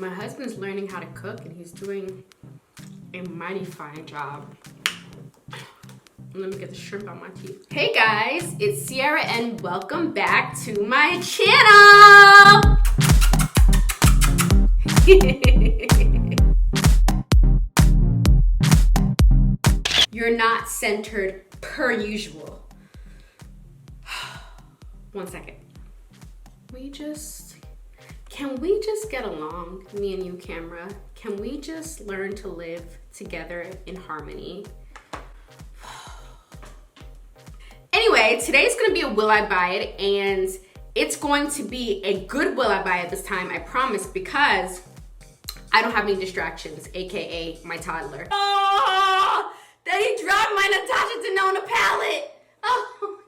My husband's learning how to cook and he's doing a mighty fine job. Let me get the shrimp on my teeth. Hey guys, it's Sierra and welcome back to my channel! You're not centered per usual. One second. Can we just get along, me and you, camera? Can we just learn to live together in harmony? Anyway, today's gonna be a will I buy it, and it's going to be a good will I buy it this time, I promise, because I don't have any distractions, AKA my toddler. Oh, that he dropped my Anastasia Denona palette. Oh.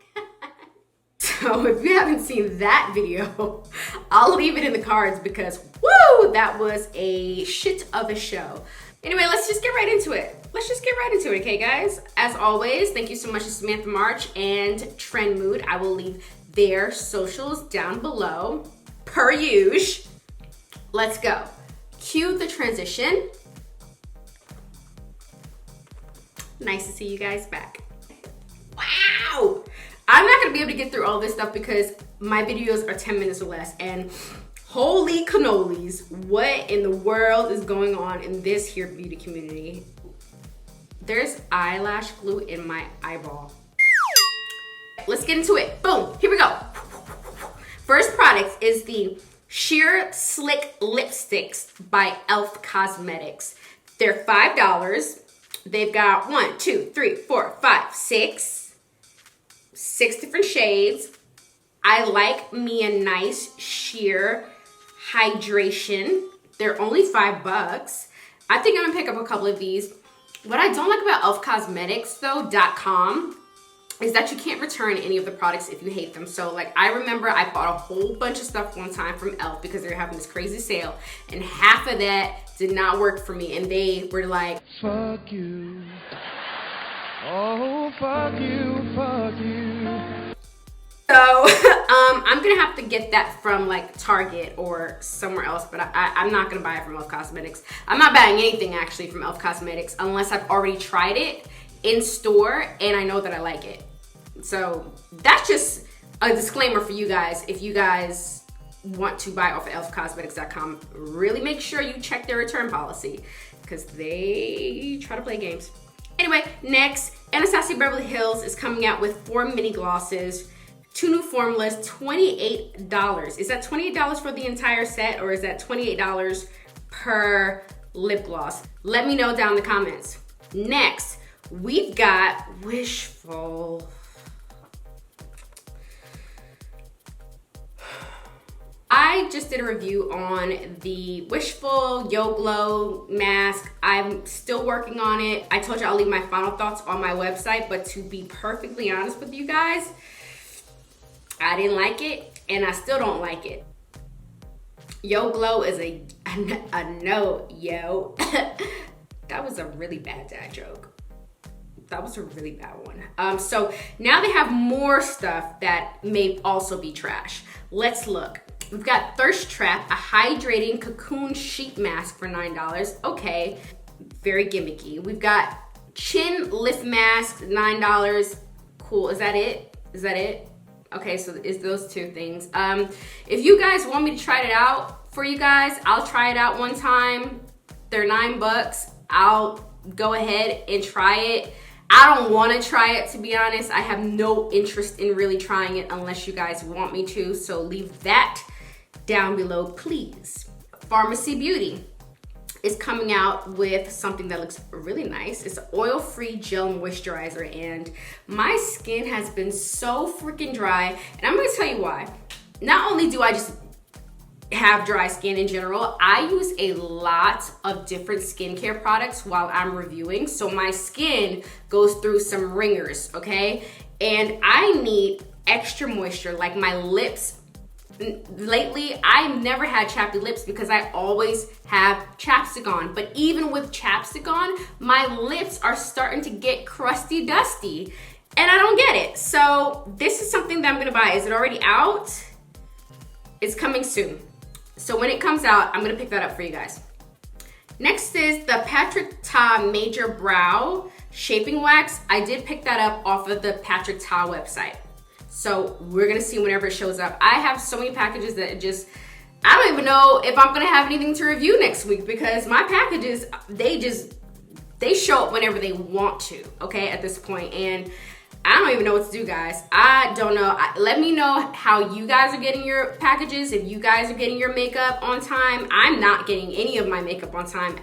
So if you haven't seen that video, I'll leave it in the cards because, woo, that was a shit of a show. Anyway, let's just get right into it. Okay, guys? As always, thank you so much to Samantha March and Trendmood. I will leave their socials down below, per usual. Let's go. Cue the transition. Nice to see you guys back. Wow! I'm not gonna be able to get through all this stuff because my videos are 10 minutes or less, and holy cannolis, what in the world is going on in this here beauty community? There's eyelash glue in my eyeball. Let's get into it. Boom, here we go. First product is the Sheer Slick Lipsticks by e.l.f. Cosmetics. They're $5. They've got 6 different shades. I like me a nice sheer hydration. They're only $5. I think I'm gonna pick up a couple of these. What I don't like about elfcosmetics though, .com, is that you can't return any of the products if you hate them. So like, I remember I bought a whole bunch of stuff one time from e.l.f. because they were having this crazy sale, and half of that did not work for me, and they were like, fuck you. Oh, fuck you, fuck you. So, I'm gonna have to get that from like Target or somewhere else, but I'm not gonna buy it from e.l.f. Cosmetics. I'm not buying anything actually from e.l.f. Cosmetics unless I've already tried it in store and I know that I like it. So that's just a disclaimer for you guys. If you guys want to buy off of elfcosmetics.com, really make sure you check their return policy because they try to play games. Anyway, next, Anastasia Beverly Hills is coming out with 4 mini glosses, 2 new formulas, $28. Is that $28 for the entire set, or is that $28 per lip gloss? Let me know down in the comments. Next, we've got Wishful. I just did a review on the Wishful Yo Glow mask. I'm still working on it. I told you I'll leave my final thoughts on my website, but to be perfectly honest with you guys, I didn't like it, and I still don't like it. Yo Glow is a no, yo. That was a really bad dad joke. That was a really bad one. So now they have more stuff that may also be trash. Let's look. We've got Thirst Trap, a hydrating cocoon sheet mask for $9. Okay, very gimmicky. We've got Chin Lift Mask, $9. Cool, is that it? Is that it? Okay, so it's those two things. If you guys want me to try it out for you guys, I'll try it out one time. They're $9. I'll go ahead and try it. I don't want to try it, to be honest. I have no interest in really trying it unless you guys want me to, so leave that down below, please. Farmacy Beauty is coming out with something that looks really nice. It's an oil-free gel moisturizer, and my skin has been so freaking dry, and I'm gonna tell you why. Not only do I just have dry skin in general, I use a lot of different skincare products while I'm reviewing, so my skin goes through some ringers, okay? And I need extra moisture, like my lips. Lately, I've never had chappy lips because I always have chapstick on. But even with chapstick on, my lips are starting to get crusty dusty. And I don't get it. So this is something that I'm gonna buy. Is it already out? It's coming soon. So when it comes out, I'm gonna pick that up for you guys. Next is the Patrick Ta Major Brow Shaping Wax. I did pick that up off of the Patrick Ta website. So we're gonna see whenever it shows up. I have so many packages that I don't even know if I'm gonna have anything to review next week because my packages, they show up whenever they want to, okay, at this point. And I don't even know what to do, guys. I don't know. Let me know how you guys are getting your packages. If you guys are getting your makeup on time. I'm not getting any of my makeup on time.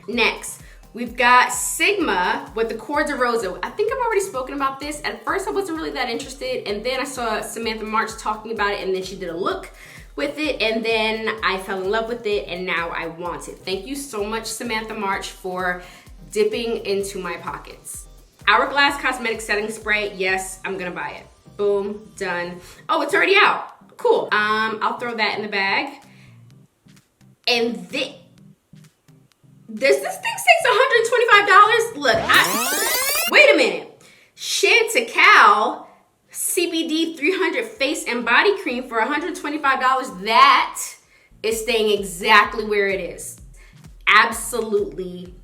Next, we've got Sigma with the Cords of Rosa. I think I've already spoken about this. At first, I wasn't really that interested. And then I saw Samantha March talking about it. And then she did a look with it. And then I fell in love with it. And now I want it. Thank you so much, Samantha March, for dipping into my pockets. Hourglass Cosmetics Setting Spray. Yes, I'm gonna buy it. Boom, done. Oh, it's already out. Cool. I'll throw that in the bag. And this thing takes $125? Look, wait a minute. Chantecaille CBD 300 Face and Body Cream for $125. That is staying exactly where it is. Absolutely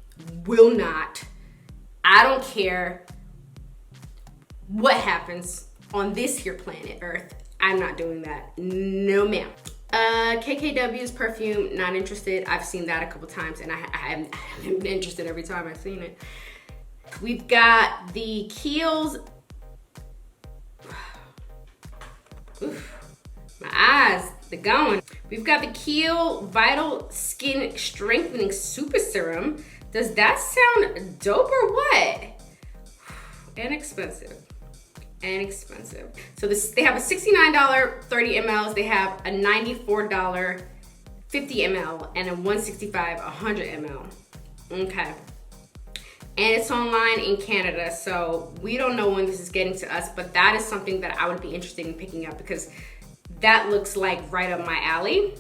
will not. I don't care what happens on this here planet Earth. I'm not doing that. No, ma'am. KKW's perfume, not interested. I've seen that a couple times and I haven't been interested every time I've seen it. We've got the Kiehl's. Oof, my eyes, they're going. We've got the Kiehl Vital Skin Strengthening Super Serum. Does that sound dope or what? And expensive. So they have a $69 30 mLs. They have a $94 50 ml and a $165 100 ml. Okay. And it's online in Canada, so we don't know when this is getting to us, but that is something that I would be interested in picking up because that looks like right up my alley.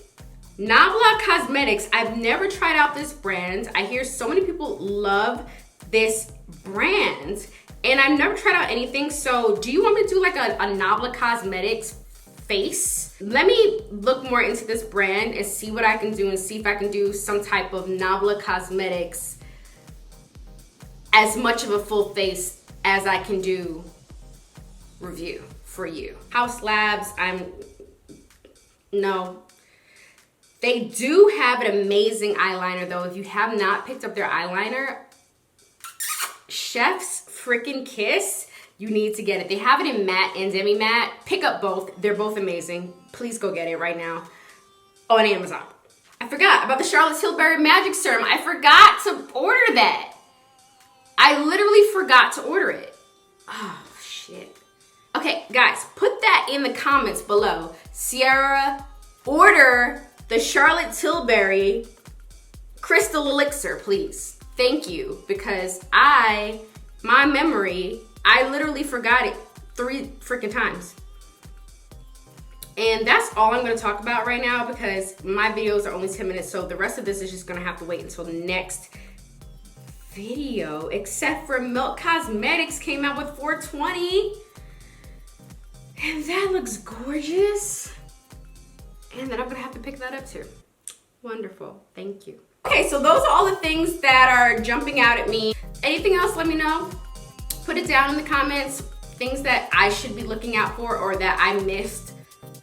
Nabla Cosmetics, I've never tried out this brand. I hear so many people love this brand and I've never tried out anything. So do you want me to do like a Nabla Cosmetics face? Let me look more into this brand and see what I can do and see if I can do some type of Nabla Cosmetics as much of a full face as I can do review for you. Haus Labs, no. They do have an amazing eyeliner though. If you have not picked up their eyeliner, Chef's freaking Kiss, you need to get it. They have it in matte and demi matte. Pick up both. They're both amazing. Please go get it right now on Amazon. I forgot about the Charlotte Tilbury Magic Serum. I forgot to order that. I literally forgot to order it. Oh, shit. Okay, guys, put that in the comments below. Sierra, order the Charlotte Tilbury Crystal Elixir, please. Thank you, because my memory, I literally forgot it 3 freaking times. And that's all I'm gonna talk about right now because my videos are only 10 minutes, so the rest of this is just gonna have to wait until the next video, except for Milk Cosmetics came out with 420. And that looks gorgeous. And then I'm gonna have to pick that up too. Wonderful, thank you. Okay, so those are all the things that are jumping out at me. Anything else, let me know. Put it down in the comments. Things that I should be looking out for or that I missed.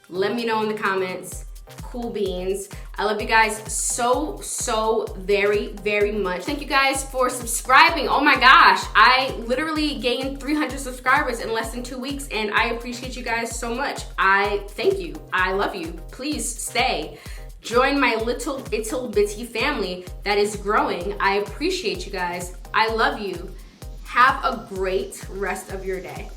Let me know in the comments. Cool beans. I love you guys so very, very much. Thank you guys for subscribing. Oh my gosh, I literally gained 300 subscribers in less than 2 weeks and I appreciate you guys so much. I thank you. I love you. Please stay. Join my little bitty family that is growing. I appreciate you guys. I love you. Have a great rest of your day.